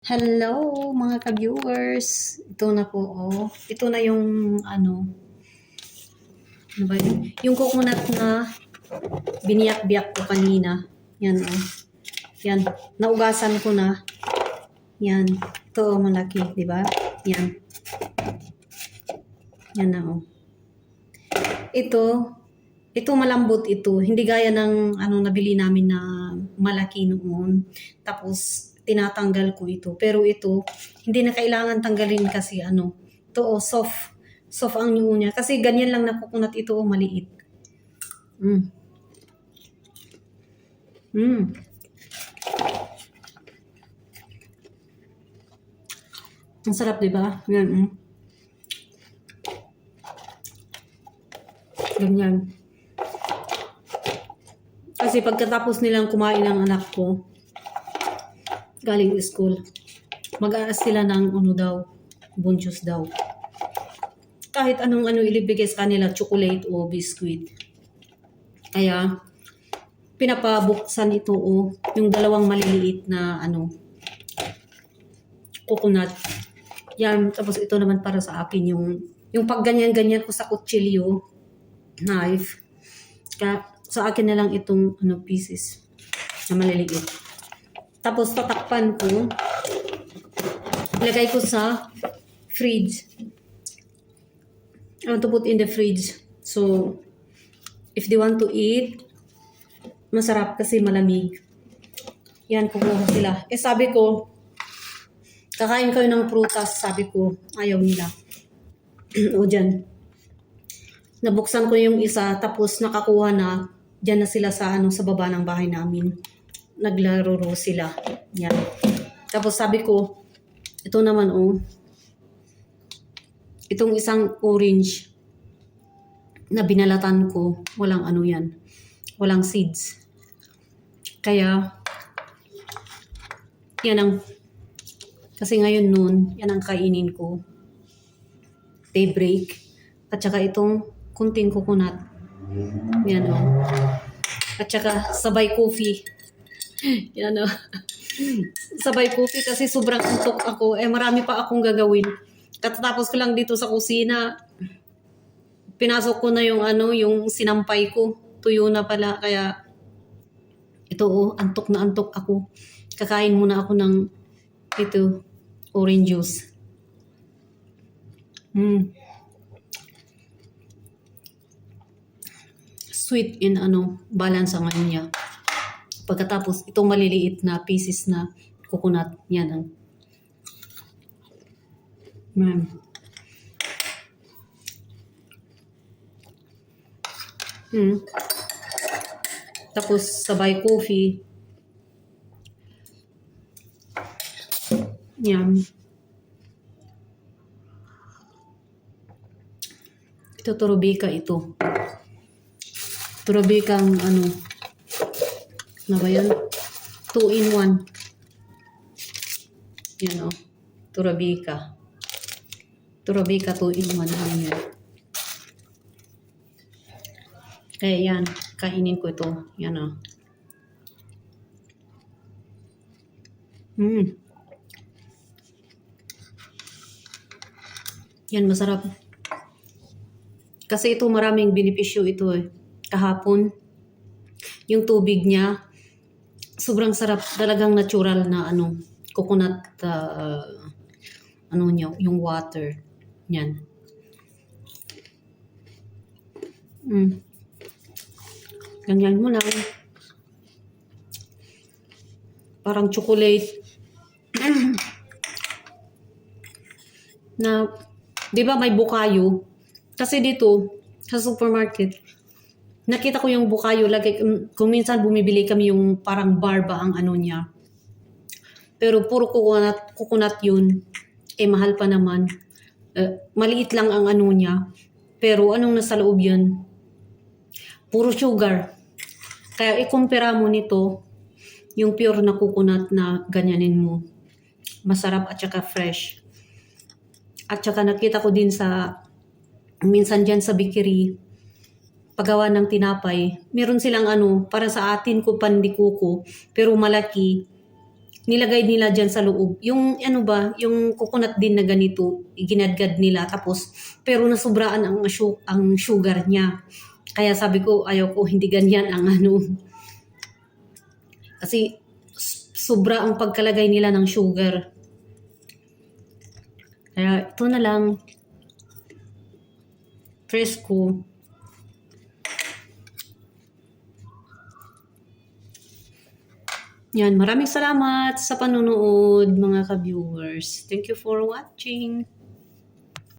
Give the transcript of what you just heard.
Hello mga ka-viewers. Ito na po oh. Ito na yung ano ba yun? Yung coconut na biniyak-biyak ko kanina. Yan oh. Yan, naugasan ko na. Yan. Ito oh, malaki, di ba? Yan. Yan na oh. Ito malambot ito. Hindi gaya ng nabili namin na malaki noon. Tapos tinatanggal ko ito. Pero ito, hindi na kailangan tanggalin kasi ito oh, soft. Soft ang nyo niya. Kasi ganyan lang na coconut ito oh, maliit. Ang sarap, di ba? Yan. Ganyan. Kasi pagkatapos nilang kumain ng anak ko, galing school, mag-aaras sila ng bunchos daw. Kahit anong ilibigay sa kanila, chocolate o biscuit. Kaya, pinapabuksan ito o yung dalawang maliliit na coconut. Yan, tapos ito naman para sa akin yung pag ganyan-ganyan ko sa kutsilyo, knife. Kaya, sa akin na lang itong pieces na maliliit. Tapos tatakpan ko. Ilagay ko sa fridge. I want to put in the fridge. So, if they want to eat, masarap kasi malamig. Yan, kukuha sila. Sabi ko, kakain kayo ng prutas. Sabi ko, ayaw nila. O dyan. Nabuksan ko yung isa, tapos nakakuha na. Diyan na sila sa baba ng bahay namin. Naglaro sila. Yan. Tapos sabi ko, ito naman itong isang orange na binalatan ko, walang yan. Walang seeds. Kaya, kasi ngayon yan ang kainin ko. Daybreak. At saka itong kunting coconut. Yan At saka sabay coffee. Yan sabay coffee kasi sobrang antok ako. Marami pa akong gagawin. Katatapos ko lang dito sa kusina. Pinasok ko na yung sinampay ko. Tuyo na pala. Kaya ito antok na antok ako. Kakain muna ako ng orange juice. Sweet in balance ang niya. Pagkatapos itong maliliit na pieces na coconut, yan Tapos sabay coffee. Yan. Ito turubika ito. Turubika ang ba yan? 2-in-1. Yan Turubika. Turubika 2-in-1 yan. Kaya yan, kainin ko ito. Yan Yan, masarap. Kasi ito maraming benepisyo ito Kahapon, yung tubig niya, sobrang sarap. Talagang natural na coconut, niya, yung water. Yan. Ganyan mo lang. Parang chocolate. Na, di ba may bukayo? Kasi dito, sa supermarket, nakita ko yung bukayo. Kung minsan bumibili kami yung parang bar ba ang niya. Pero puro coconut yun. Mahal pa naman. Maliit lang ang niya. Pero anong nasa loob yun? Puro sugar. Kaya ikumpara mo nito, yung pure na coconut na ganyanin mo. Masarap at saka fresh. At saka nakita ko din minsan dyan sa bakery, paggawa ng tinapay, meron silang para sa atin ko pandikuko, pero malaki. nilagay nila dyan sa loob. Yung ano ba, yung coconut din na ganito, ginadgad nila. Tapos, pero nasubraan ang sugar niya. Kaya sabi ko, ayaw ko, hindi ganyan ang ano. Kasi, sobra ang pagkalagay nila ng sugar. Kaya, ito na lang. Fresco. Yan, maraming salamat sa panonood mga ka-viewers. Thank you for watching.